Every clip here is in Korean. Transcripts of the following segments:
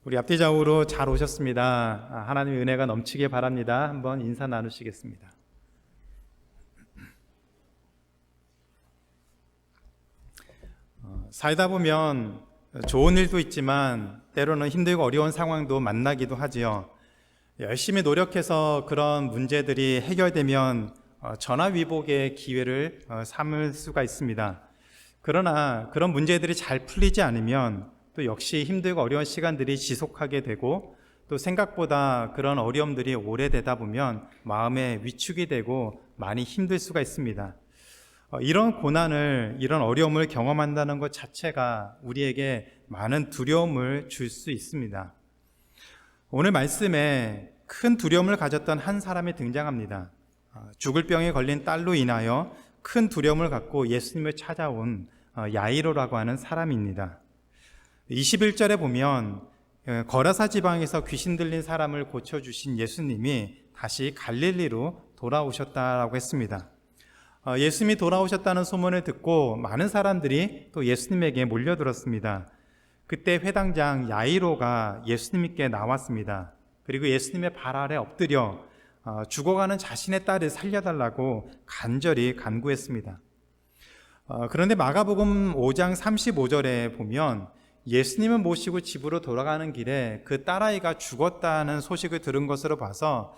우리 앞뒤 좌우로 잘 오셨습니다. 하나님의 은혜가 넘치길 바랍니다. 한번 인사 나누시겠습니다. 살다 보면 좋은 일도 있지만 때로는 힘들고 어려운 상황도 만나기도 하지요. 열심히 노력해서 그런 문제들이 해결되면 전화위복의 기회를 삼을 수가 있습니다. 그러나 그런 문제들이 잘 풀리지 않으면 또 역시 힘들고 어려운 시간들이 지속하게 되고 또 생각보다 그런 어려움들이 오래되다 보면 마음에 위축이 되고 많이 힘들 수가 있습니다. 이런 고난을, 이런 어려움을 경험한다는 것 자체가 우리에게 많은 두려움을 줄 수 있습니다. 오늘 말씀에 큰 두려움을 가졌던 한 사람이 등장합니다. 죽을 병에 걸린 딸로 인하여 큰 두려움을 갖고 예수님을 찾아온 야이로라고 하는 사람입니다. 21절에 보면 거라사 지방에서 귀신 들린 사람을 고쳐주신 예수님이 다시 갈릴리로 돌아오셨다라고 했습니다. 예수님이 돌아오셨다는 소문을 듣고 많은 사람들이 또 예수님에게 몰려들었습니다. 그때 회당장 야이로가 예수님께 나왔습니다. 그리고 예수님의 발 아래 엎드려 죽어가는 자신의 딸을 살려달라고 간절히 간구했습니다. 그런데 마가복음 5장 35절에 보면 예수님을 모시고 집으로 돌아가는 길에 그 딸아이가 죽었다는 소식을 들은 것으로 봐서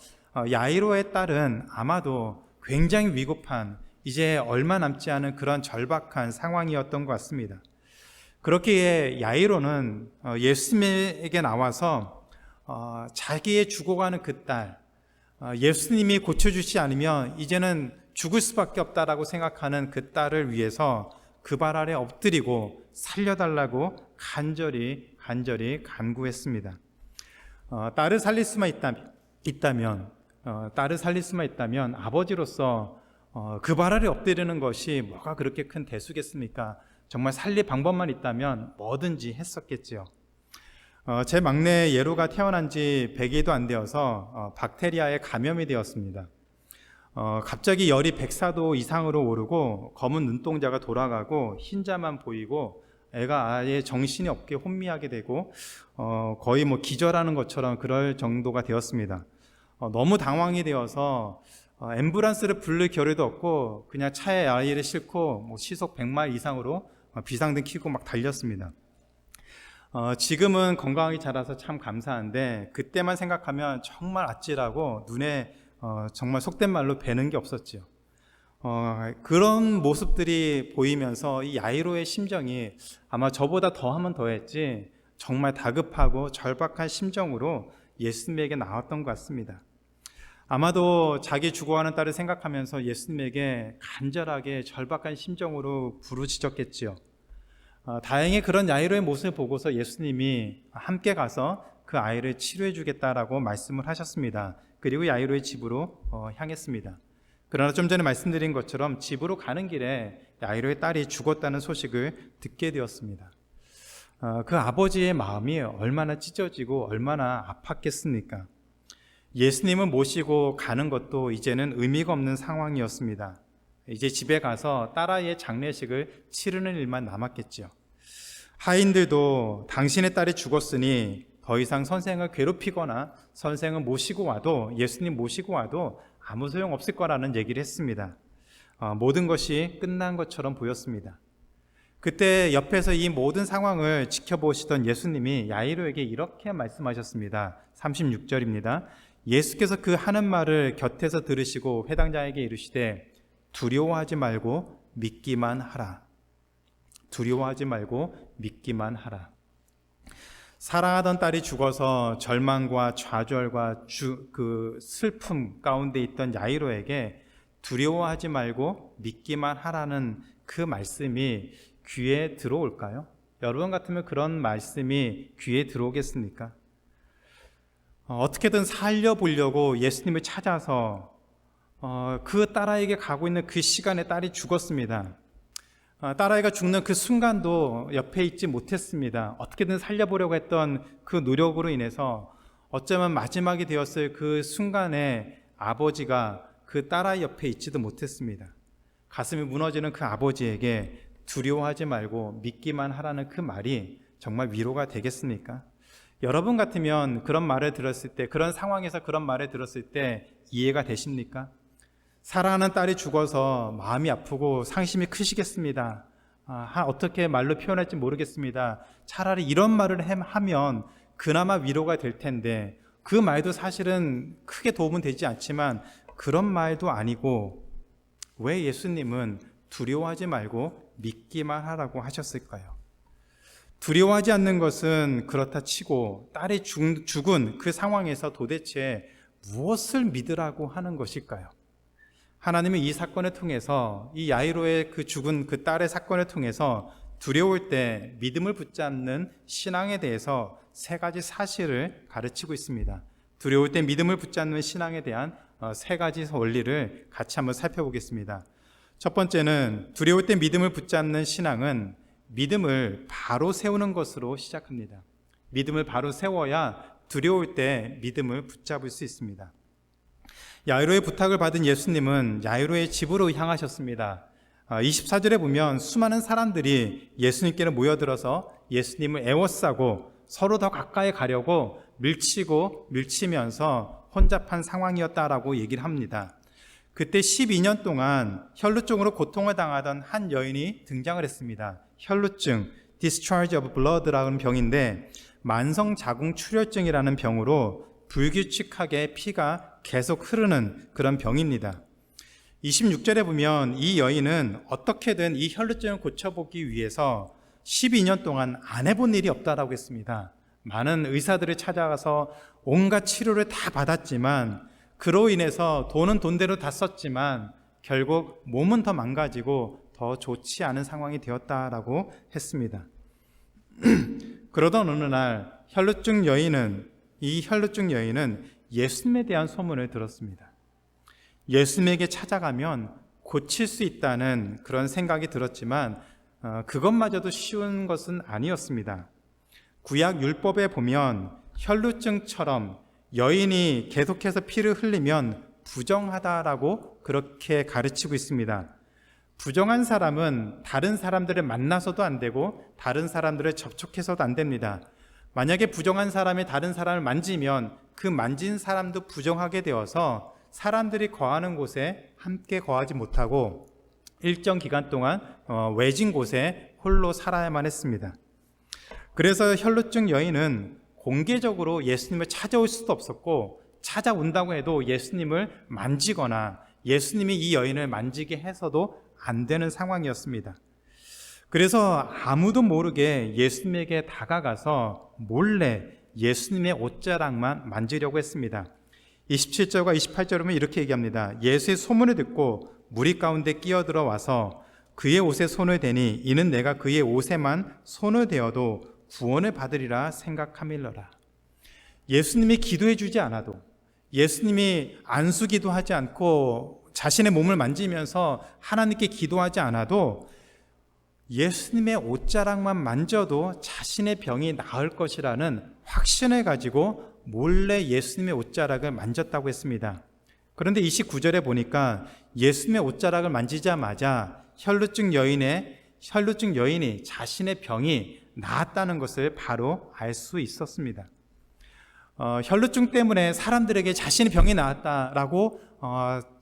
야이로의 딸은 아마도 굉장히 위급한, 이제 얼마 남지 않은 그런 절박한 상황이었던 것 같습니다. 그렇기에 야이로는 예수님에게 나와서 자기의 죽어가는 그 딸, 예수님이 고쳐주지 않으면 이제는 죽을 수밖에 없다라고 생각하는 그 딸을 위해서 그 발 아래 엎드리고 살려달라고 간절히 간구했습니다. 딸을 살릴 수만 있다면 아버지로서 그 발 아래 엎드리는 것이 뭐가 그렇게 큰 대수겠습니까? 정말 살릴 방법만 있다면 뭐든지 했었겠지요. 제 막내 예로가 태어난 지 100일도 안 되어서 박테리아에 감염이 되었습니다. 갑자기 열이 104도 이상으로 오르고 검은 눈동자가 돌아가고 흰자만 보이고 애가 아예 정신이 없게 혼미하게 되고 거의 기절하는 것처럼 그럴 정도가 되었습니다. 너무 당황이 되어서 앰뷸런스를 부를 겨를도 없고 그냥 차에 아이를 싣고 시속 100마일 이상으로 비상등 켜고 막 달렸습니다. 지금은 건강하게 자라서 참 감사한데 그때만 생각하면 정말 아찔하고 눈에 정말 속된 말로 뵈는 게 없었죠. 그런 모습들이 보이면서 이 야이로의 심정이 아마 저보다 더하면 더했지 정말 다급하고 절박한 심정으로 예수님에게 나왔던 것 같습니다. 아마도 자기 죽어가는 딸을 생각하면서 예수님에게 간절하게 절박한 심정으로 부르짖었겠지요. 다행히 그런 야이로의 모습을 보고서 예수님이 함께 가서 그 아이를 치료해 주겠다라고 말씀을 하셨습니다. 그리고 야이로의 집으로 향했습니다. 그러나 좀 전에 말씀드린 것처럼 집으로 가는 길에 야이로의 딸이 죽었다는 소식을 듣게 되었습니다. 그 아버지의 마음이 얼마나 찢어지고 얼마나 아팠겠습니까? 예수님을 모시고 가는 것도 이제는 의미가 없는 상황이었습니다. 이제 집에 가서 딸아이의 장례식을 치르는 일만 남았겠죠. 하인들도 당신의 딸이 죽었으니 더 이상 선생을 괴롭히거나 선생을 모시고 와도, 예수님 모시고 와도 아무 소용 없을 거라는 얘기를 했습니다. 모든 것이 끝난 것처럼 보였습니다. 그때 옆에서 이 모든 상황을 지켜보시던 예수님이 야이로에게 이렇게 말씀하셨습니다. 36절입니다. 예수께서 그 하는 말을 곁에서 들으시고 회당장에게 이르시되 두려워하지 말고 믿기만 하라. 두려워하지 말고 믿기만 하라. 사랑하던 딸이 죽어서 절망과 좌절과 그 슬픔 가운데 있던 야이로에게 두려워하지 말고 믿기만 하라는 그 말씀이 귀에 들어올까요? 여러분 같으면 그런 말씀이 귀에 들어오겠습니까? 어떻게든 살려보려고 예수님을 찾아서 그 딸아이에게 가고 있는 그 시간에 딸이 죽었습니다. 딸아이가 죽는 그 순간도 옆에 있지 못했습니다. 어떻게든 살려보려고 했던 그 노력으로 인해서 어쩌면 마지막이 되었을 그 순간에 아버지가 그 딸아이 옆에 있지도 못했습니다. 가슴이 무너지는 그 아버지에게 두려워하지 말고 믿기만 하라는 그 말이 정말 위로가 되겠습니까? 여러분 같으면 그런 말을 들었을 때, 그런 상황에서 그런 말을 들었을 때 이해가 되십니까? 사랑하는 딸이 죽어서 마음이 아프고 상심이 크시겠습니다. 어떻게 말로 표현할지 모르겠습니다. 차라리 이런 말을 하면 그나마 위로가 될 텐데, 그 말도 사실은 크게 도움은 되지 않지만 그런 말도 아니고 왜 예수님은 두려워하지 말고 믿기만 하라고 하셨을까요? 두려워하지 않는 것은 그렇다 치고 딸이 죽은 그 상황에서 도대체 무엇을 믿으라고 하는 것일까요? 하나님은 이 사건을 통해서, 이 야이로의 그 죽은 그 딸의 사건을 통해서 두려울 때 믿음을 붙잡는 신앙에 대해서 세 가지 사실을 가르치고 있습니다. 두려울 때 믿음을 붙잡는 신앙에 대한 세 가지 원리를 같이 한번 살펴보겠습니다. 첫 번째는 두려울 때 믿음을 붙잡는 신앙은 믿음을 바로 세우는 것으로 시작합니다. 믿음을 바로 세워야 두려울 때 믿음을 붙잡을 수 있습니다. 야이로의 부탁을 받은 예수님은 야이로의 집으로 향하셨습니다. 24절에 보면 수많은 사람들이 예수님께로 모여들어서 예수님을 애워싸고 서로 더 가까이 가려고 밀치면서 혼잡한 상황이었다라고 얘기를 합니다. 그때 12년 동안 혈루증으로 고통을 당하던 한 여인이 등장을 했습니다. 혈루증, discharge of blood라는 병인데 만성 자궁 출혈증이라는 병으로 불규칙하게 피가 계속 흐르는 그런 병입니다. 26절에 보면 이 여인은 어떻게든 이 혈루증을 고쳐보기 위해서 12년 동안 안 해본 일이 없다라고 했습니다. 많은 의사들을 찾아가서 온갖 치료를 다 받았지만 그로 인해서 돈은 돈대로 다 썼지만 결국 몸은 더 망가지고 더 좋지 않은 상황이 되었다라고 했습니다. 그러던 어느 날 이 혈루증 여인은 예수님에 대한 소문을 들었습니다. 예수님에게 찾아가면 고칠 수 있다는 그런 생각이 들었지만 그것마저도 쉬운 것은 아니었습니다. 구약 율법에 보면 혈루증처럼 여인이 계속해서 피를 흘리면 부정하다라고 그렇게 가르치고 있습니다. 부정한 사람은 다른 사람들을 만나서도 안 되고 다른 사람들을 접촉해서도 안 됩니다. 만약에 부정한 사람이 다른 사람을 만지면 그 만진 사람도 부정하게 되어서 사람들이 거하는 곳에 함께 거하지 못하고 일정 기간 동안 외진 곳에 홀로 살아야만 했습니다. 그래서 혈루증 여인은 공개적으로 예수님을 찾아올 수도 없었고 찾아온다고 해도 예수님을 만지거나 예수님이 이 여인을 만지게 해서도 안 되는 상황이었습니다. 그래서 아무도 모르게 예수님에게 다가가서 몰래 예수님의 옷자락만 만지려고 했습니다. 27절과 28절에 보면 이렇게 얘기합니다. 예수의 소문을 듣고 무리 가운데 끼어들어 와서 그의 옷에 손을 대니 이는 내가 그의 옷에만 손을 대어도 구원을 받으리라 생각함일러라. 예수님이 기도해 주지 않아도, 예수님이 안수기도 하지 않고 자신의 몸을 만지면서 하나님께 기도하지 않아도 예수님의 옷자락만 만져도 자신의 병이 나을 것이라는 확신을 가지고 몰래 예수님의 옷자락을 만졌다고 했습니다. 그런데 29절에 보니까 예수님의 옷자락을 만지자마자 혈루증 여인이 자신의 병이 나았다는 것을 바로 알 수 있었습니다. 혈루증 때문에 사람들에게 자신의 병이 나았다라고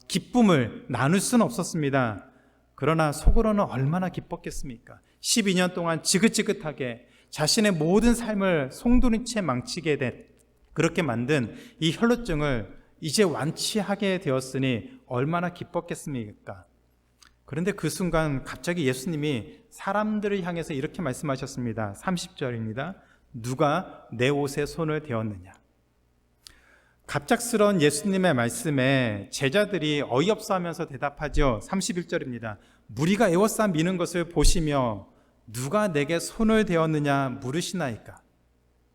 기쁨을 나눌 수는 없었습니다. 그러나 속으로는 얼마나 기뻤겠습니까? 12년 동안 지긋지긋하게 자신의 모든 삶을 송두리째 망치게 된, 그렇게 만든 이 혈루증을 이제 완치하게 되었으니 얼마나 기뻤겠습니까? 그런데 그 순간 갑자기 예수님이 사람들을 향해서 이렇게 말씀하셨습니다. 30절입니다. 누가 내 옷에 손을 대었느냐? 갑작스러운 예수님의 말씀에 제자들이 어이없어 하면서 대답하죠. 31절입니다. 무리가 애워싸 미는 것을 보시며 누가 내게 손을 대었느냐 물으시나이까?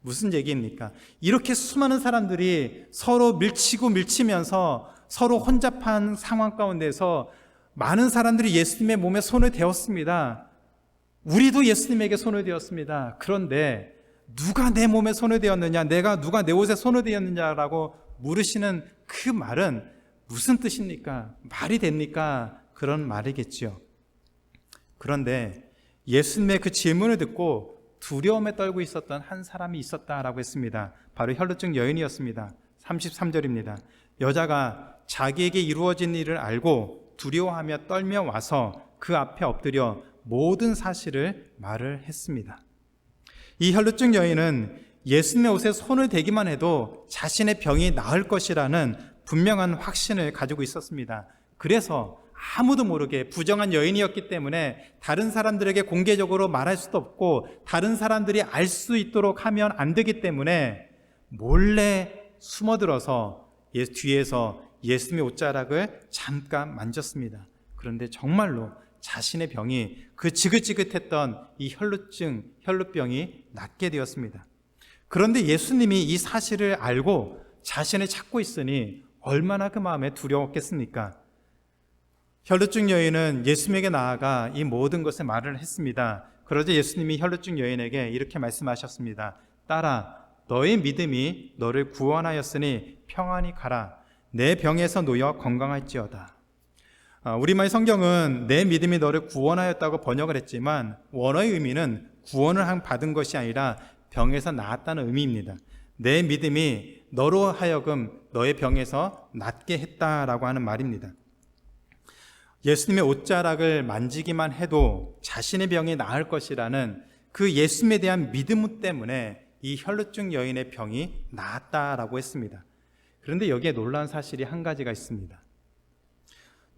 무슨 얘기입니까? 이렇게 수많은 사람들이 서로 밀치면서 서로 혼잡한 상황 가운데서 많은 사람들이 예수님의 몸에 손을 대었습니다. 우리도 예수님에게 손을 대었습니다. 그런데 누가 내 몸에 손을 대었느냐, 누가 내 옷에 손을 대었느냐라고 물으시는 그 말은 무슨 뜻입니까? 말이 됩니까? 그런 말이겠죠. 그런데 예수님의 그 질문을 듣고 두려움에 떨고 있었던 한 사람이 있었다라고 했습니다. 바로 혈루증 여인이었습니다. 33절입니다. 여자가 자기에게 이루어진 일을 알고 두려워하며 떨며 와서 그 앞에 엎드려 모든 사실을 말을 했습니다. 이 혈루증 여인은 예수님의 옷에 손을 대기만 해도 자신의 병이 나을 것이라는 분명한 확신을 가지고 있었습니다. 그래서 아무도 모르게 부정한 여인이었기 때문에 다른 사람들에게 공개적으로 말할 수도 없고 다른 사람들이 알 수 있도록 하면 안 되기 때문에 몰래 숨어들어서 뒤에서 예수님의 옷자락을 잠깐 만졌습니다. 그런데 정말로 자신의 병이 그 지긋지긋했던 이 혈루병이 낫게 되었습니다. 그런데 예수님이 이 사실을 알고 자신을 찾고 있으니 얼마나 그 마음에 두려웠겠습니까? 혈루증 여인은 예수님에게 나아가 이 모든 것을 말을 했습니다. 그러자 예수님이 혈루증 여인에게 이렇게 말씀하셨습니다. 딸아, 너의 믿음이 너를 구원하였으니 평안히 가라. 내 병에서 놓여 건강할지어다. 우리말 성경은 내 믿음이 너를 구원하였다고 번역을 했지만 원어의 의미는 구원을 받은 것이 아니라 병에서 나았다는 의미입니다. 내 믿음이 너로 하여금 너의 병에서 낫게 했다라고 하는 말입니다. 예수님의 옷자락을 만지기만 해도 자신의 병이 나을 것이라는 그 예수님에 대한 믿음 때문에 이 혈루증 여인의 병이 나았다라고 했습니다. 그런데 여기에 놀라운 사실이 한 가지가 있습니다.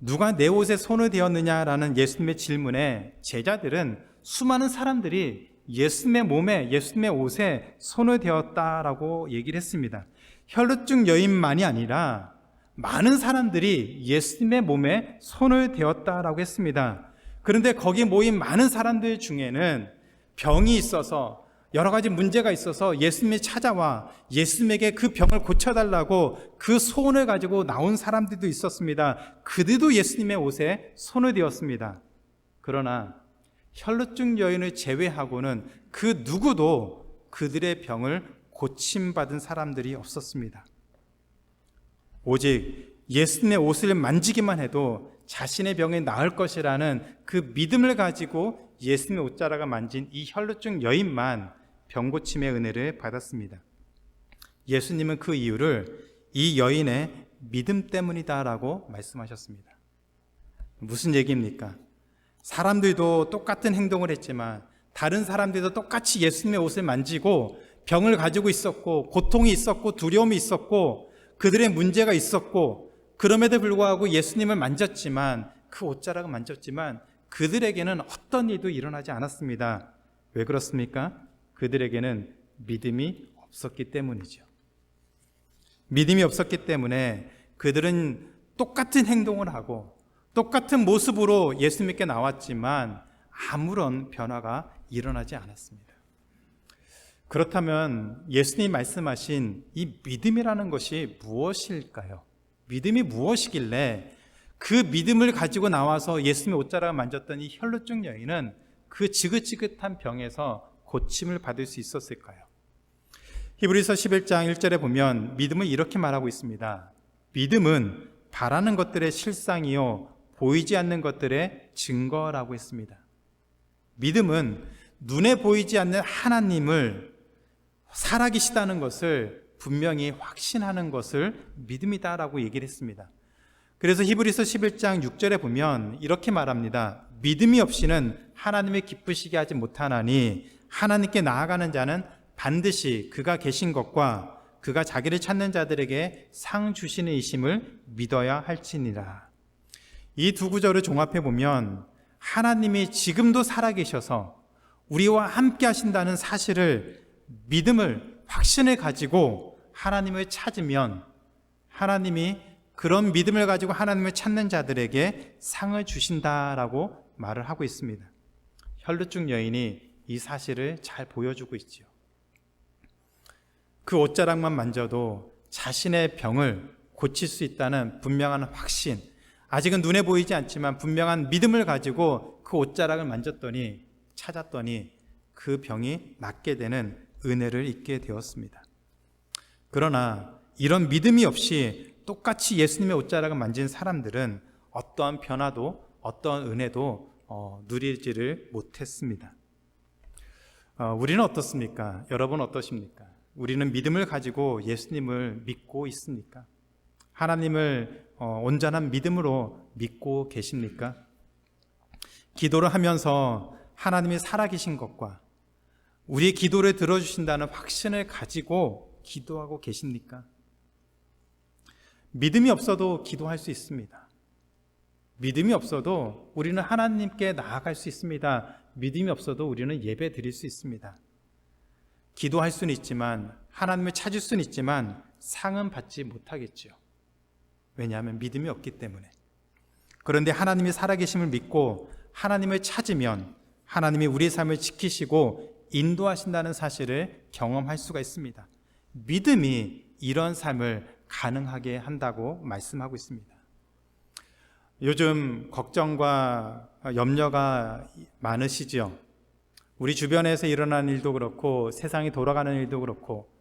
누가 내 옷에 손을 대었느냐라는 예수님의 질문에 제자들은 수많은 사람들이 예수님의 몸에, 예수님의 옷에 손을 대었다라고 얘기를 했습니다. 혈루증 여인만이 아니라 많은 사람들이 예수님의 몸에 손을 대었다라고 했습니다. 그런데 거기 모인 많은 사람들 중에는 병이 있어서 여러 가지 문제가 있어서 예수님이 찾아와 예수님에게 그 병을 고쳐달라고 그 소원을 가지고 나온 사람들도 있었습니다. 그들도 예수님의 옷에 손을 대었습니다. 그러나 혈루증 여인을 제외하고는 그 누구도 그들의 병을 고침받은 사람들이 없었습니다. 오직 예수님의 옷을 만지기만 해도 자신의 병이 나을 것이라는 그 믿음을 가지고 예수님의 옷자락을 만진 이 혈루증 여인만 병고침의 은혜를 받았습니다. 예수님은 그 이유를 이 여인의 믿음 때문이다라고 말씀하셨습니다. 무슨 얘기입니까? 사람들도 똑같은 행동을 했지만 다른 사람들도 똑같이 예수님의 옷을 만지고 병을 가지고 있었고 고통이 있었고 두려움이 있었고 그들의 문제가 있었고 그럼에도 불구하고 예수님을 만졌지만 그 옷자락을 만졌지만 그들에게는 어떤 일도 일어나지 않았습니다. 왜 그렇습니까? 그들에게는 믿음이 없었기 때문이죠. 믿음이 없었기 때문에 그들은 똑같은 행동을 하고 똑같은 모습으로 예수님께 나왔지만 아무런 변화가 일어나지 않았습니다. 그렇다면 예수님이 말씀하신 이 믿음이라는 것이 무엇일까요? 믿음이 무엇이길래 그 믿음을 가지고 나와서 예수님의 옷자락을 만졌던 이 혈루증 여인은 그 지긋지긋한 병에서 고침을 받을 수 있었을까요? 히브리서 11장 1절에 보면 믿음을 이렇게 말하고 있습니다. 믿음은 바라는 것들의 실상이요 보이지 않는 것들의 증거라고 했습니다. 믿음은 눈에 보이지 않는 하나님을 살아계시다는 것을 분명히 확신하는 것을 믿음이다라고 얘기를 했습니다. 그래서 히브리서 11장 6절에 보면 이렇게 말합니다. 믿음이 없이는 하나님을 기쁘시게 하지 못하나니 하나님께 나아가는 자는 반드시 그가 계신 것과 그가 자기를 찾는 자들에게 상 주시는 이심을 믿어야 할지니라. 이 두 구절을 종합해 보면 하나님이 지금도 살아계셔서 우리와 함께 하신다는 사실을 믿음을 확신을 가지고 하나님을 찾으면 하나님이 그런 믿음을 가지고 하나님을 찾는 자들에게 상을 주신다라고 말을 하고 있습니다. 혈루증 여인이 이 사실을 잘 보여주고 있지요. 그 옷자락만 만져도 자신의 병을 고칠 수 있다는 분명한 확신, 아직은 눈에 보이지 않지만 분명한 믿음을 가지고 그 옷자락을 만졌더니 찾았더니 그 병이 낫게 되는 은혜를 잊게 되었습니다. 그러나 이런 믿음이 없이 똑같이 예수님의 옷자락을 만진 사람들은 어떠한 변화도 어떠한 은혜도 누리지를 못했습니다. 우리는 어떻습니까? 여러분 어떠십니까? 우리는 믿음을 가지고 예수님을 믿고 있습니까? 하나님을 온전한 믿음으로 믿고 계십니까? 기도를 하면서 하나님이 살아계신 것과 우리의 기도를 들어주신다는 확신을 가지고 기도하고 계십니까? 믿음이 없어도 기도할 수 있습니다. 믿음이 없어도 우리는 하나님께 나아갈 수 있습니다. 믿음이 없어도 우리는 예배 드릴 수 있습니다. 기도할 수는 있지만, 하나님을 찾을 수는 있지만 상은 받지 못하겠지요. 왜냐하면 믿음이 없기 때문에. 그런데 하나님이 살아계심을 믿고 하나님을 찾으면 하나님이 우리의 삶을 지키시고 인도하신다는 사실을 경험할 수가 있습니다. 믿음이 이런 삶을 가능하게 한다고 말씀하고 있습니다. 요즘 걱정과 염려가 많으시죠? 우리 주변에서 일어나는 일도 그렇고 세상이 돌아가는 일도 그렇고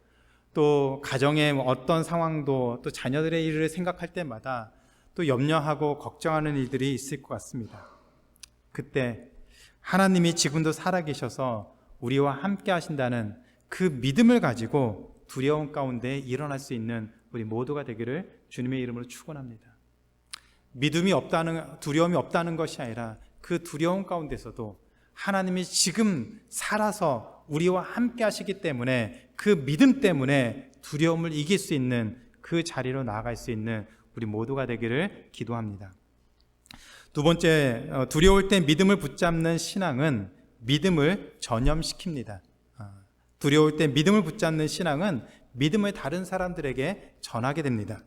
또 가정의 어떤 상황도 또 자녀들의 일을 생각할 때마다 또 염려하고 걱정하는 일들이 있을 것 같습니다. 그때 하나님이 지금도 살아계셔서 우리와 함께 하신다는 그 믿음을 가지고 두려움 가운데 일어날 수 있는 우리 모두가 되기를 주님의 이름으로 축원합니다. 믿음이 없다는, 두려움이 없다는 것이 아니라 그 두려움 가운데서도 하나님이 지금 살아서 우리와 함께 하시기 때문에 그 믿음 때문에 두려움을 이길 수 있는 그 자리로 나아갈 수 있는 우리 모두가 되기를 기도합니다. 두 번째, 두려울 때 믿음을 붙잡는 신앙은 믿음을 전염시킵니다. 두려울 때 믿음을 붙잡는 신앙은 믿음을 다른 사람들에게 전하게 됩니다.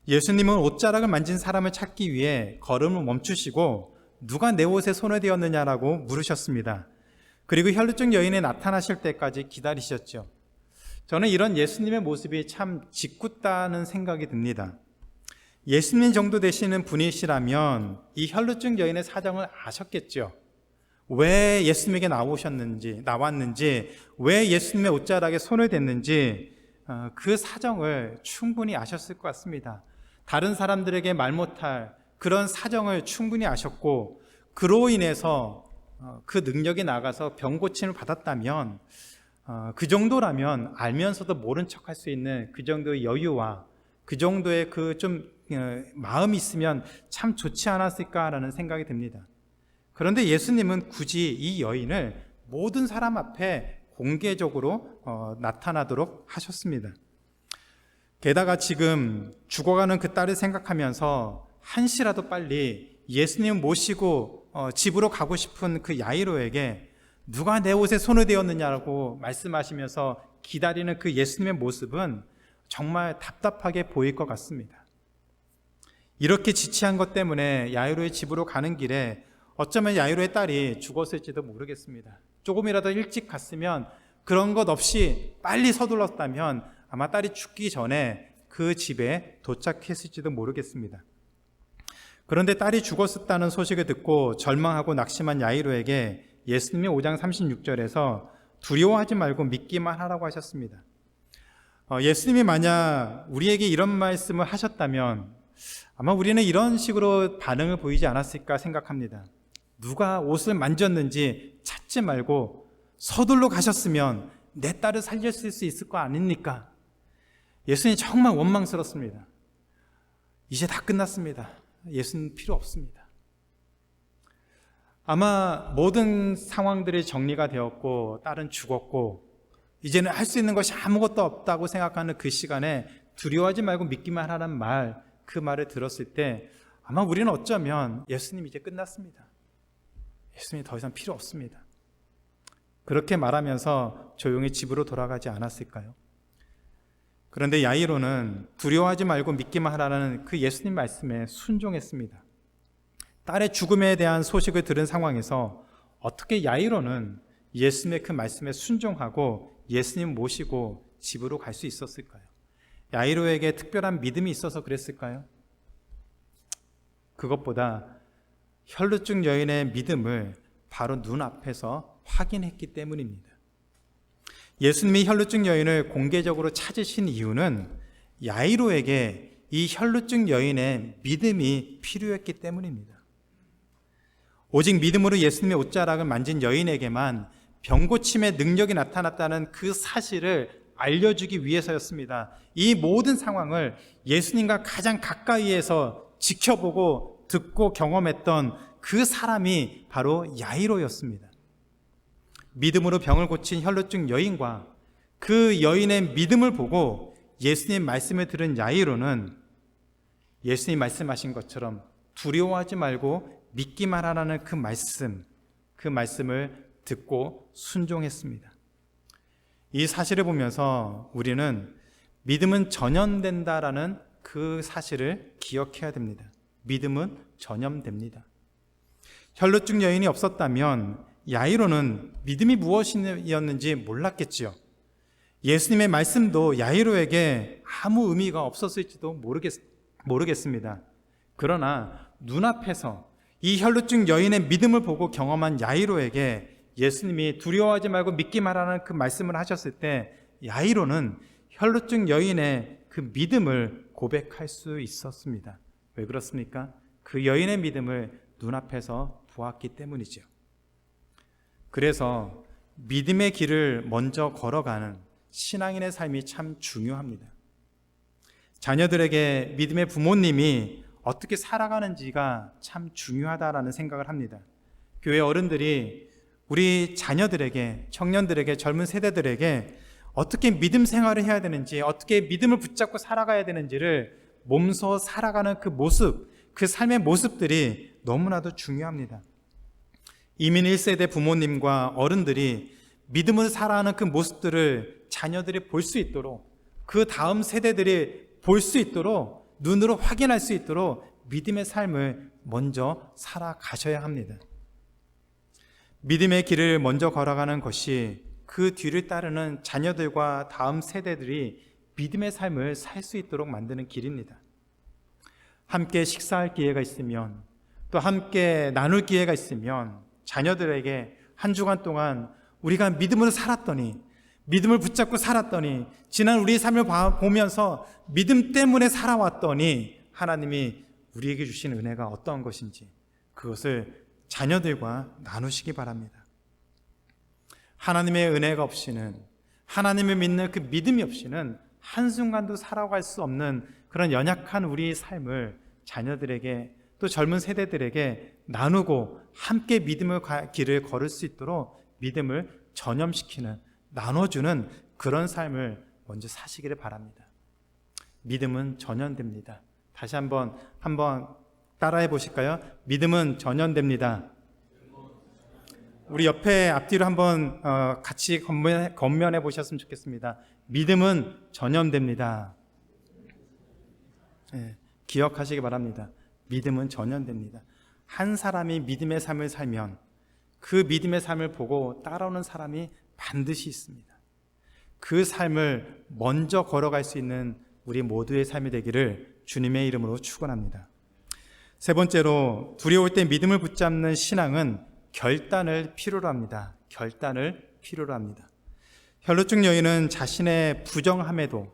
예수님은 옷자락을 만진 사람을 찾기 위해 걸음을 멈추시고 누가 내 옷에 손을 대었느냐라고 물으셨습니다. 그리고 혈루증 여인이 나타나실 때까지 기다리셨죠. 저는 이런 예수님의 모습이 참 짓궂다는 생각이 듭니다. 예수님 정도 되시는 분이시라면 이 혈루증 여인의 사정을 아셨겠죠. 왜 예수님에게 나왔는지, 왜 예수님의 옷자락에 손을 댔는지 그 사정을 충분히 아셨을 것 같습니다. 다른 사람들에게 말 못할 그런 사정을 충분히 아셨고 그로 인해서 그 능력이 나가서 병 고침을 받았다면 그 정도라면 알면서도 모른 척할 수 있는 그 정도의 여유와 그 정도의 그 좀 마음이 있으면 참 좋지 않았을까라는 생각이 듭니다. 그런데 예수님은 굳이 이 여인을 모든 사람 앞에 공개적으로 나타나도록 하셨습니다. 게다가 지금 죽어가는 그 딸을 생각하면서 한시라도 빨리 예수님 모시고 집으로 가고 싶은 그 야이로에게 누가 내 옷에 손을 대었느냐고 말씀하시면서 기다리는 그 예수님의 모습은 정말 답답하게 보일 것 같습니다. 이렇게 지체한 것 때문에 야이로의 집으로 가는 길에 어쩌면 야이로의 딸이 죽었을지도 모르겠습니다. 조금이라도 일찍 갔으면, 그런 것 없이 빨리 서둘렀다면 아마 딸이 죽기 전에 그 집에 도착했을지도 모르겠습니다. 그런데 딸이 죽었다는 소식을 듣고 절망하고 낙심한 야이로에게 예수님이 5장 36절에서 두려워하지 말고 믿기만 하라고 하셨습니다. 예수님이 만약 우리에게 이런 말씀을 하셨다면 아마 우리는 이런 식으로 반응을 보이지 않았을까 생각합니다. 누가 옷을 만졌는지 찾지 말고 서둘러 가셨으면 내 딸을 살렸을 수 있을 거 아닙니까? 예수님 정말 원망스럽습니다. 이제 다 끝났습니다. 예수님 필요 없습니다. 아마 모든 상황들이 정리가 되었고 딸은 죽었고 이제는 할 수 있는 것이 아무것도 없다고 생각하는 그 시간에 두려워하지 말고 믿기만 하라는 말, 그 말을 들었을 때 아마 우리는 어쩌면 예수님 이제 끝났습니다. 예수님이 더 이상 필요 없습니다. 그렇게 말하면서 조용히 집으로 돌아가지 않았을까요? 그런데 야이로는 두려워하지 말고 믿기만 하라는 그 예수님 말씀에 순종했습니다. 딸의 죽음에 대한 소식을 들은 상황에서 어떻게 야이로는 예수님의 그 말씀에 순종하고 예수님 모시고 집으로 갈 수 있었을까요? 야이로에게 특별한 믿음이 있어서 그랬을까요? 그것보다 혈루증 여인의 믿음을 바로 눈앞에서 확인했기 때문입니다. 예수님이 혈루증 여인을 공개적으로 찾으신 이유는 야이로에게 이 혈루증 여인의 믿음이 필요했기 때문입니다. 오직 믿음으로 예수님의 옷자락을 만진 여인에게만 병고침의 능력이 나타났다는 그 사실을 알려주기 위해서였습니다. 이 모든 상황을 예수님과 가장 가까이에서 지켜보고 듣고 경험했던 그 사람이 바로 야이로였습니다. 믿음으로 병을 고친 혈루증 여인과 그 여인의 믿음을 보고 예수님 말씀을 들은 야이로는 예수님 말씀하신 것처럼 두려워하지 말고 믿기만 하라는 그 말씀을 듣고 순종했습니다. 이 사실을 보면서 우리는 믿음은 전염된다라는 그 사실을 기억해야 됩니다. 믿음은 전염됩니다. 혈루증 여인이 없었다면 야이로는 믿음이 무엇이었는지 몰랐겠지요. 예수님의 말씀도 야이로에게 아무 의미가 없었을지도 모르겠습니다. 그러나 눈앞에서 이 혈루증 여인의 믿음을 보고 경험한 야이로에게 예수님이 두려워하지 말고 믿기만 하라는 그 말씀을 하셨을 때 야이로는 혈루증 여인의 그 믿음을 고백할 수 있었습니다. 왜 그렇습니까? 그 여인의 믿음을 눈앞에서 보았기 때문이죠. 그래서 믿음의 길을 먼저 걸어가는 신앙인의 삶이 참 중요합니다. 자녀들에게 믿음의 부모님이 어떻게 살아가는지가 참 중요하다라는 생각을 합니다. 교회 어른들이 우리 자녀들에게, 청년들에게, 젊은 세대들에게 어떻게 믿음 생활을 해야 되는지, 어떻게 믿음을 붙잡고 살아가야 되는지를 몸소 살아가는 그 모습, 그 삶의 모습들이 너무나도 중요합니다. 이민 1세대 부모님과 어른들이 믿음을 살아가는 그 모습들을 자녀들이 볼 수 있도록, 그 다음 세대들이 볼 수 있도록, 눈으로 확인할 수 있도록 믿음의 삶을 먼저 살아가셔야 합니다. 믿음의 길을 먼저 걸어가는 것이 그 뒤를 따르는 자녀들과 다음 세대들이 믿음의 삶을 살 수 있도록 만드는 길입니다. 함께 식사할 기회가 있으면, 또 함께 나눌 기회가 있으면 자녀들에게 한 주간 동안 우리가 믿음으로 살았더니, 믿음을 붙잡고 살았더니, 지난 우리의 삶을 보면서 믿음 때문에 살아왔더니 하나님이 우리에게 주신 은혜가 어떠한 것인지 그것을 자녀들과 나누시기 바랍니다. 하나님의 은혜가 없이는, 하나님을 믿는 그 믿음이 없이는 한순간도 살아갈 수 없는 그런 연약한 우리의 삶을 자녀들에게, 또 젊은 세대들에게 나누고 함께 믿음의 길을 걸을 수 있도록 믿음을 전염시키는, 나눠주는 그런 삶을 먼저 사시기를 바랍니다. 믿음은 전염됩니다. 다시 한번 따라해 보실까요? 믿음은 전염됩니다. 우리 옆에 앞뒤로 한번 같이 건면해 보셨으면 좋겠습니다. 믿음은 전염됩니다. 네, 기억하시기 바랍니다. 믿음은 전염됩니다. 한 사람이 믿음의 삶을 살면 그 믿음의 삶을 보고 따라오는 사람이 반드시 있습니다. 그 삶을 먼저 걸어갈 수 있는 우리 모두의 삶이 되기를 주님의 이름으로 축원합니다. 세 번째로, 두려울 때 믿음을 붙잡는 신앙은 결단을 필요로 합니다. 결단을 필요로 합니다. 혈루증 여인은 자신의 부정함에도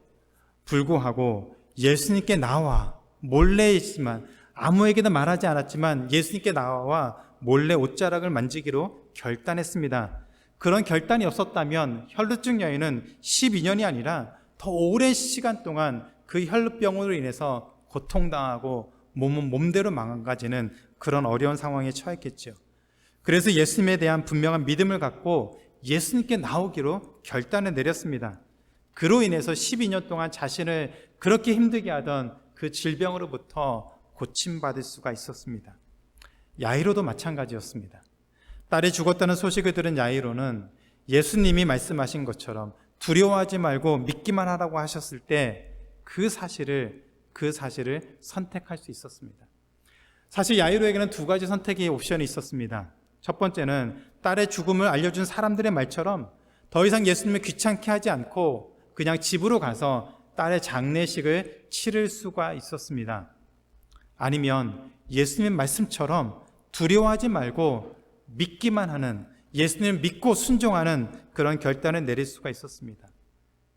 불구하고 예수님께 나와 몰래 있지만, 아무에게도 말하지 않았지만 예수님께 나와 몰래 옷자락을 만지기로 결단했습니다. 그런 결단이 없었다면 혈루증 여인은 12년이 아니라 더 오랜 시간 동안 그 혈루병으로 인해서 고통당하고 몸은 몸대로 망가지는 그런 어려운 상황에 처했겠죠. 그래서 예수님에 대한 분명한 믿음을 갖고 예수님께 나오기로 결단을 내렸습니다. 그로 인해서 12년 동안 자신을 그렇게 힘들게 하던 그 질병으로부터 고침받을 수가 있었습니다. 야이로도 마찬가지였습니다. 딸이 죽었다는 소식을 들은 야이로는 예수님이 말씀하신 것처럼 두려워하지 말고 믿기만 하라고 하셨을 때 그 사실을 선택할 수 있었습니다. 사실 야이로에게는 두 가지 선택의 옵션이 있었습니다. 첫 번째는 딸의 죽음을 알려준 사람들의 말처럼 더 이상 예수님을 귀찮게 하지 않고 그냥 집으로 가서 딸의 장례식을 치를 수가 있었습니다. 아니면 예수님의 말씀처럼 두려워하지 말고 믿기만 하는, 예수님을 믿고 순종하는 그런 결단을 내릴 수가 있었습니다.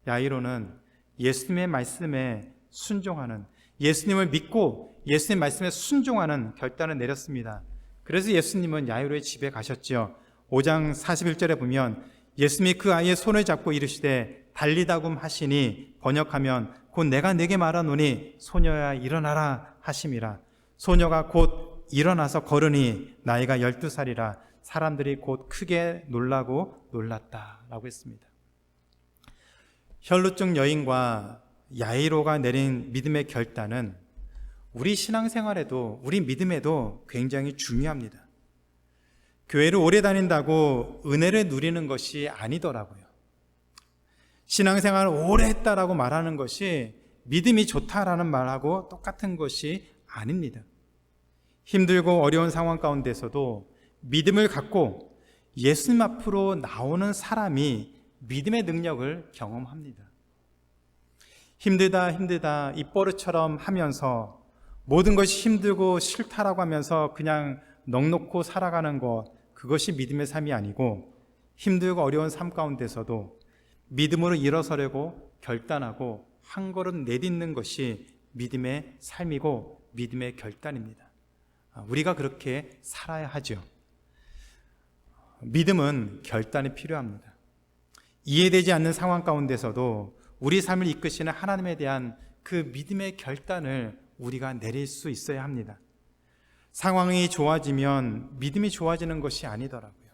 야이로는 예수님의 말씀에 순종하는, 예수님을 믿고 예수님 말씀에 순종하는 결단을 내렸습니다. 그래서 예수님은 야이로의 집에 가셨죠. 5장 41절에 보면 예수님이 그 아이의 손을 잡고 이르시되 달리다굼 하시니 번역하면 곧 내가 네게 말하노니 소녀야 일어나라 하심이라. 소녀가 곧 일어나서 걸으니 나이가 12살이라. 사람들이 곧 크게 놀라고 놀랐다라고 했습니다. 혈루증 여인과 야이로가 내린 믿음의 결단은 우리 신앙생활에도 우리 믿음에도 굉장히 중요합니다. 교회를 오래 다닌다고 은혜를 누리는 것이 아니더라고요. 신앙생활을 오래 했다라고 말하는 것이 믿음이 좋다라는 말하고 똑같은 것이 아닙니다. 힘들고 어려운 상황 가운데서도 믿음을 갖고 예수님 앞으로 나오는 사람이 믿음의 능력을 경험합니다. 힘들다 입버릇처럼 하면서 모든 것이 힘들고 싫다라고 하면서 그냥 넋놓고 살아가는 것, 그것이 믿음의 삶이 아니고 힘들고 어려운 삶 가운데서도 믿음으로 일어서려고 결단하고 한 걸음 내딛는 것이 믿음의 삶이고 믿음의 결단입니다. 우리가 그렇게 살아야 하죠. 믿음은 결단이 필요합니다. 이해되지 않는 상황 가운데서도 우리 삶을 이끄시는 하나님에 대한 그 믿음의 결단을 우리가 내릴 수 있어야 합니다. 상황이 좋아지면 믿음이 좋아지는 것이 아니더라고요.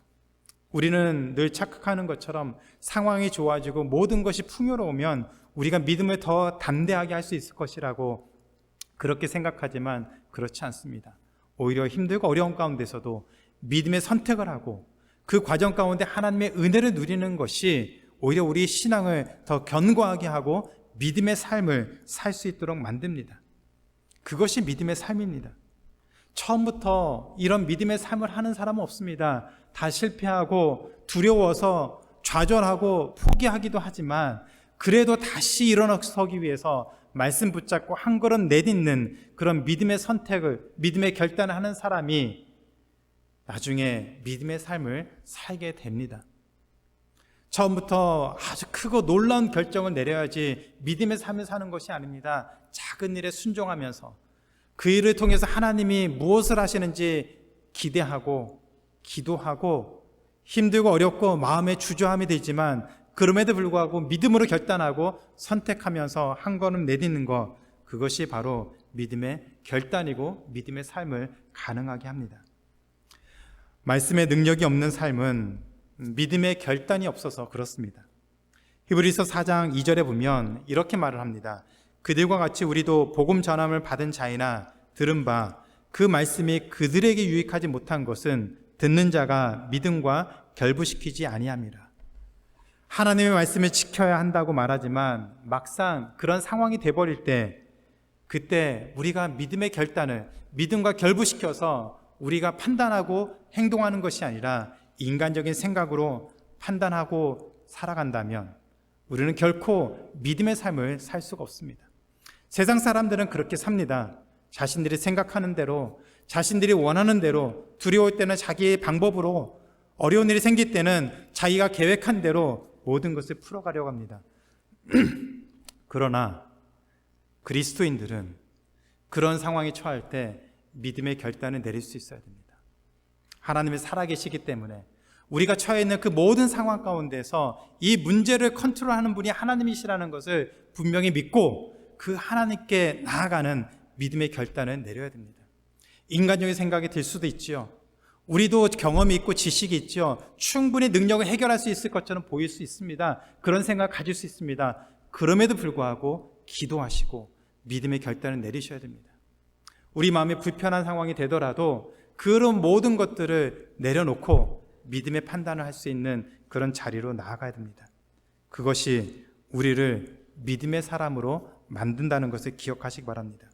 우리는 늘 착각하는 것처럼 상황이 좋아지고 모든 것이 풍요로우면 우리가 믿음을 더 담대하게 할 수 있을 것이라고 그렇게 생각하지만 그렇지 않습니다. 오히려 힘들고 어려운 가운데서도 믿음의 선택을 하고 그 과정 가운데 하나님의 은혜를 누리는 것이 오히려 우리 신앙을 더 견고하게 하고 믿음의 삶을 살 수 있도록 만듭니다. 그것이 믿음의 삶입니다. 처음부터 이런 믿음의 삶을 하는 사람은 없습니다. 다 실패하고 두려워서 좌절하고 포기하기도 하지만 그래도 다시 일어서기 위해서 말씀 붙잡고 한 걸음 내딛는 그런 믿음의 선택을, 믿음의 결단을 하는 사람이 나중에 믿음의 삶을 살게 됩니다. 처음부터 아주 크고 놀라운 결정을 내려야지 믿음의 삶을 사는 것이 아닙니다. 작은 일에 순종하면서 그 일을 통해서 하나님이 무엇을 하시는지 기대하고 기도하고 힘들고 어렵고 마음에 주저함이 되지만 그럼에도 불구하고 믿음으로 결단하고 선택하면서 한 걸음 내딛는 것, 그것이 바로 믿음의 결단이고 믿음의 삶을 가능하게 합니다. 말씀의 능력이 없는 삶은 믿음의 결단이 없어서 그렇습니다. 히브리서 4장 2절에 보면 이렇게 말을 합니다. 그들과 같이 우리도 복음 전함을 받은 자이나 들은 바 그 말씀이 그들에게 유익하지 못한 것은 듣는 자가 믿음과 결부시키지 아니함이라. 하나님의 말씀을 지켜야 한다고 말하지만 막상 그런 상황이 돼버릴 때 그때 우리가 믿음의 결단을 믿음과 결부시켜서 우리가 판단하고 행동하는 것이 아니라 인간적인 생각으로 판단하고 살아간다면 우리는 결코 믿음의 삶을 살 수가 없습니다. 세상 사람들은 그렇게 삽니다. 자신들이 생각하는 대로, 자신들이 원하는 대로, 두려울 때는 자기의 방법으로, 어려운 일이 생길 때는 자기가 계획한 대로 모든 것을 풀어가려고 합니다. 그러나 그리스도인들은 그런 상황에 처할 때 믿음의 결단을 내릴 수 있어야 됩니다. 하나님이 살아계시기 때문에 우리가 처해 있는 그 모든 상황 가운데서 이 문제를 컨트롤하는 분이 하나님이시라는 것을 분명히 믿고 그 하나님께 나아가는 믿음의 결단을 내려야 됩니다. 인간적인 생각이 들 수도 있지요. 우리도 경험이 있고 지식이 있죠. 충분히 능력을 해결할 수 있을 것처럼 보일 수 있습니다. 그런 생각을 가질 수 있습니다. 그럼에도 불구하고 기도하시고 믿음의 결단을 내리셔야 됩니다. 우리 마음에 불편한 상황이 되더라도 그런 모든 것들을 내려놓고 믿음의 판단을 할 수 있는 그런 자리로 나아가야 됩니다. 그것이 우리를 믿음의 사람으로 만든다는 것을 기억하시기 바랍니다.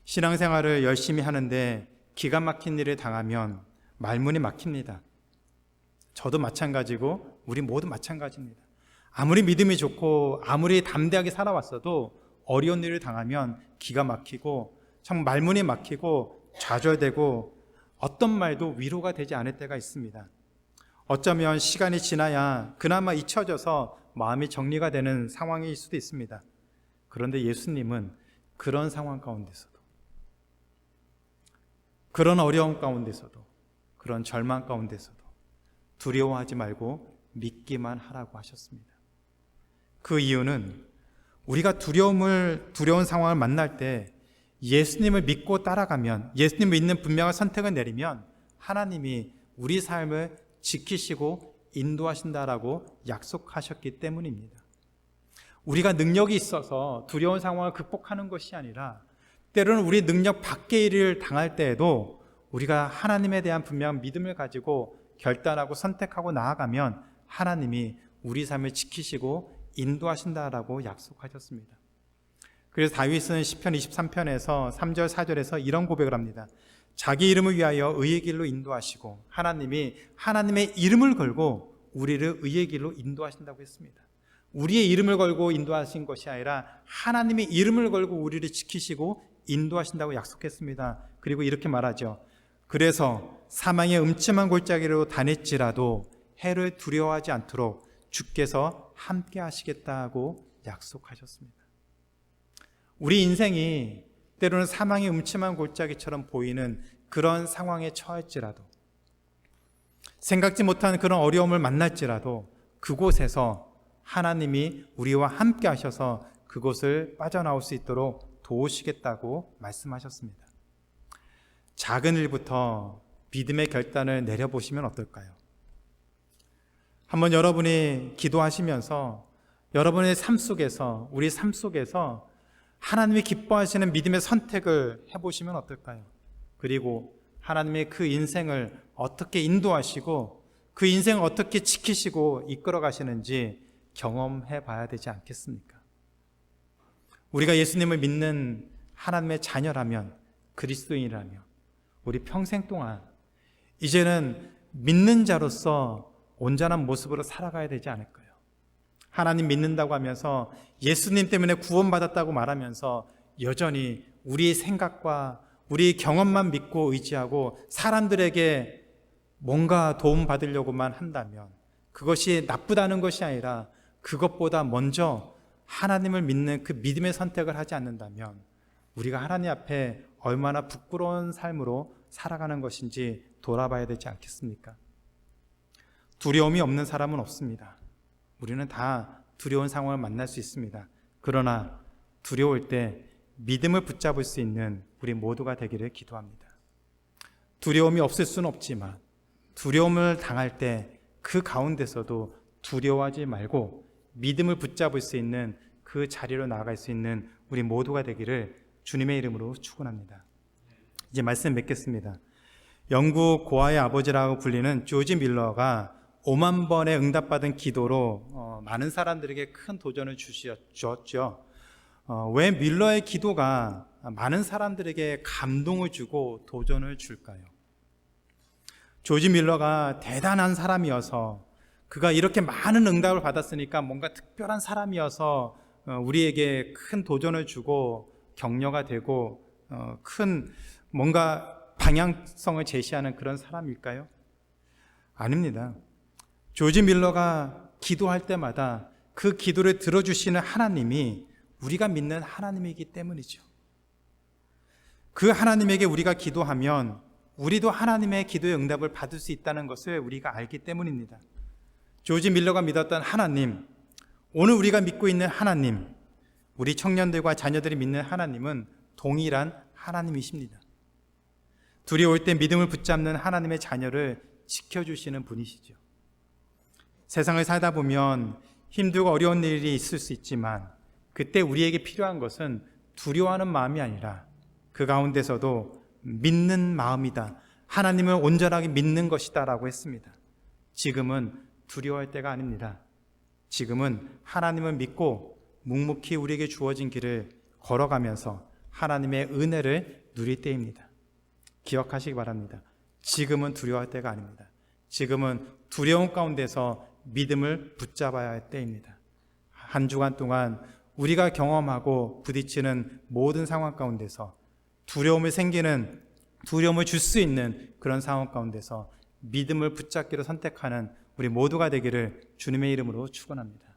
신앙생활을 열심히 하는데 기가 막힌 일을 당하면 말문이 막힙니다. 저도 마찬가지고 우리 모두 마찬가지입니다. 아무리 믿음이 좋고 아무리 담대하게 살아왔어도 어려운 일을 당하면 기가 막히고 참 말문이 막히고 좌절되고 어떤 말도 위로가 되지 않을 때가 있습니다. 어쩌면 시간이 지나야 그나마 잊혀져서 마음이 정리가 되는 상황일 수도 있습니다. 그런데 예수님은 그런 상황 가운데서도, 그런 어려움 가운데서도, 그런 절망 가운데서도 두려워하지 말고 믿기만 하라고 하셨습니다. 그 이유는 우리가 두려운 상황을 만날 때 예수님을 믿고 따라가면, 예수님을 믿는 분명한 선택을 내리면 하나님이 우리 삶을 지키시고 인도하신다라고 약속하셨기 때문입니다. 우리가 능력이 있어서 두려운 상황을 극복하는 것이 아니라 때로는 우리 능력 밖의 일을 당할 때에도 우리가 하나님에 대한 분명한 믿음을 가지고 결단하고 선택하고 나아가면 하나님이 우리 삶을 지키시고 인도하신다라고 약속하셨습니다. 그래서 다윗은 시편 23편에서 3절 4절에서 이런 고백을 합니다. 자기 이름을 위하여 의의 길로 인도하시고, 하나님이 하나님의 이름을 걸고 우리를 의의 길로 인도하신다고 했습니다. 우리의 이름을 걸고 인도하신 것이 아니라 하나님의 이름을 걸고 우리를 지키시고 인도하신다고 약속했습니다. 그리고 이렇게 말하죠. 그래서 사망의 음침한 골짜기로 다닐지라도 해를 두려워하지 않도록 주께서 함께 하시겠다고 약속하셨습니다. 우리 인생이 때로는 사망의 음침한 골짜기처럼 보이는 그런 상황에 처할지라도, 생각지 못한 그런 어려움을 만날지라도 그곳에서 하나님이 우리와 함께 하셔서 그곳을 빠져나올 수 있도록 도우시겠다고 말씀하셨습니다. 작은 일부터 믿음의 결단을 내려보시면 어떨까요? 한번 여러분이 기도하시면서 여러분의 삶 속에서, 우리 삶 속에서 하나님이 기뻐하시는 믿음의 선택을 해보시면 어떨까요? 그리고 하나님의 그 인생을 어떻게 인도하시고 그 인생을 어떻게 지키시고 이끌어 가시는지 경험해 봐야 되지 않겠습니까? 우리가 예수님을 믿는 하나님의 자녀라면, 그리스도인이라면 우리 평생 동안 이제는 믿는 자로서 온전한 모습으로 살아가야 되지 않을까요? 하나님 믿는다고 하면서 예수님 때문에 구원받았다고 말하면서 여전히 우리의 생각과 우리의 경험만 믿고 의지하고 사람들에게 뭔가 도움받으려고만 한다면 그것이 나쁘다는 것이 아니라 그것보다 먼저 하나님을 믿는 그 믿음의 선택을 하지 않는다면 우리가 하나님 앞에 얼마나 부끄러운 삶으로 살아가는 것인지 돌아봐야 되지 않겠습니까? 두려움이 없는 사람은 없습니다. 우리는 다 두려운 상황을 만날 수 있습니다. 그러나 두려울 때 믿음을 붙잡을 수 있는 우리 모두가 되기를 기도합니다. 두려움이 없을 수는 없지만 두려움을 당할 때 그 가운데서도 두려워하지 말고 믿음을 붙잡을 수 있는 그 자리로 나아갈 수 있는 우리 모두가 되기를 주님의 이름으로 축원합니다. 이제 말씀 맺겠습니다. 영국 고아의 아버지라고 불리는 조지 밀러가 5만 번의 응답받은 기도로 많은 사람들에게 큰 도전을 주셨죠. 왜 밀러의 기도가 많은 사람들에게 감동을 주고 도전을 줄까요? 조지 밀러가 대단한 사람이어서, 그가 이렇게 많은 응답을 받았으니까 뭔가 특별한 사람이어서 우리에게 큰 도전을 주고 격려가 되고 큰 뭔가 방향성을 제시하는 그런 사람일까요? 아닙니다. 조지 밀러가 기도할 때마다 그 기도를 들어주시는 하나님이 우리가 믿는 하나님이기 때문이죠. 그 하나님에게 우리가 기도하면 우리도 하나님의 기도의 응답을 받을 수 있다는 것을 우리가 알기 때문입니다. 조지 밀러가 믿었던 하나님, 오늘 우리가 믿고 있는 하나님, 우리 청년들과 자녀들이 믿는 하나님은 동일한 하나님이십니다. 두려울 때 믿음을 붙잡는 하나님의 자녀를 지켜주시는 분이시죠. 세상을 살다 보면 힘들고 어려운 일이 있을 수 있지만 그때 우리에게 필요한 것은 두려워하는 마음이 아니라 그 가운데서도 믿는 마음이다. 하나님을 온전하게 믿는 것이다 라고 했습니다. 지금은 두려워할 때가 아닙니다. 지금은 하나님을 믿고 묵묵히 우리에게 주어진 길을 걸어가면서 하나님의 은혜를 누릴 때입니다. 기억하시기 바랍니다. 지금은 두려워할 때가 아닙니다. 지금은 두려움 가운데서 믿음을 붙잡아야 할 때입니다. 한 주간 동안 우리가 경험하고 부딪히는 모든 상황 가운데서 두려움을 줄 수 있는 그런 상황 가운데서 믿음을 붙잡기로 선택하는 우리 모두가 되기를 주님의 이름으로 축원합니다.